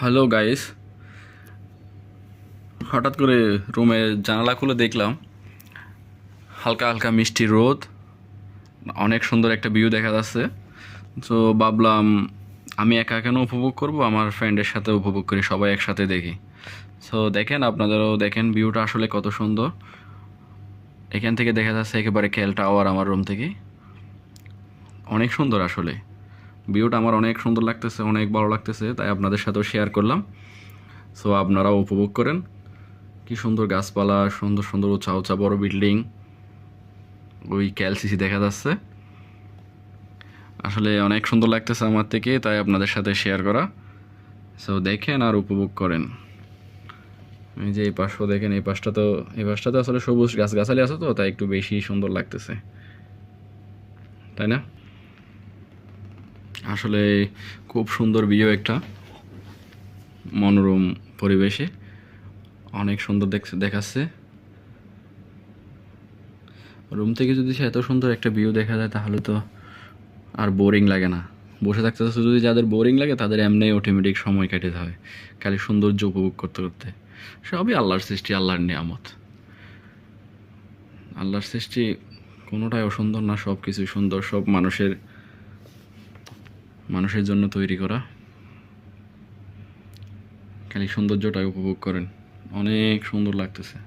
Hello guys, হঠাৎ করে রুমের জানালা খুলে দেখলাম হালকা হালকা মিষ্টি রোদ, অনেক সুন্দর একটা ভিউ দেখা যাচ্ছে। তো ভাবলাম আমি একা কেন উপভোগ করব, আমার ফ্রেন্ডের সাথে উপভোগ করি, সবাই একসাথে দেখি। সো দেখেন, আপনাদেরও দেখেন ভিউটা আসলে কত সুন্দর। এখান থেকে দেখা যাচ্ছে একেবারে কেল টাওয়ার আমার রুম থেকে। অনেক সুন্দর আসলে ভিউটা, আমার অনেক সুন্দর লাগতেছে, অনেক ভালো লাগতেছে, তাই আপনাদের সাথেও শেয়ার করলাম। সো আপনারাও উপভোগ করেন। কি সুন্দর গাছপালা, সুন্দর সুন্দর উঁচা উঁচা বড় বিল্ডিং, ওই ক্যালসিসি দেখা যাচ্ছে। আসলে অনেক সুন্দর লাগতেছে আমার থেকে, তাই আপনাদের সাথে শেয়ার করা। সো দেখেন আর উপভোগ করেন। এই যে এই পাশও দেখেন, এই পাশটাতে আসলে সবুজ গাছগাছালি আছে, তো তাই একটু বেশি সুন্দর লাগতেছে, তাই না? আসলে খুব সুন্দর ভিউ একটা, মনোরম পরিবেশে অনেক সুন্দর দেখাচ্ছে। রুম থেকে যদি এত সুন্দর একটা ভিউ দেখা যায় তাহলে তো আর বোরিং লাগে না। বসে থাকতে থাকতে যদি যাদের বোরিং লাগে তাদের এমনি অটোমেটিক সময় কেটে যায় খালি সৌন্দর্য উপভোগ করতে করতে। সবই আল্লাহর সৃষ্টি, আল্লাহর নিয়ামত। আল্লাহর সৃষ্টি কোনোটাই অসুন্দর না, সব কিছুই সুন্দর, সব মানুষের মানুষের জন্য তৈরি করা। খালি সৌন্দর্যটাই উপভোগ করেন, অনেক সুন্দর লাগতেছে।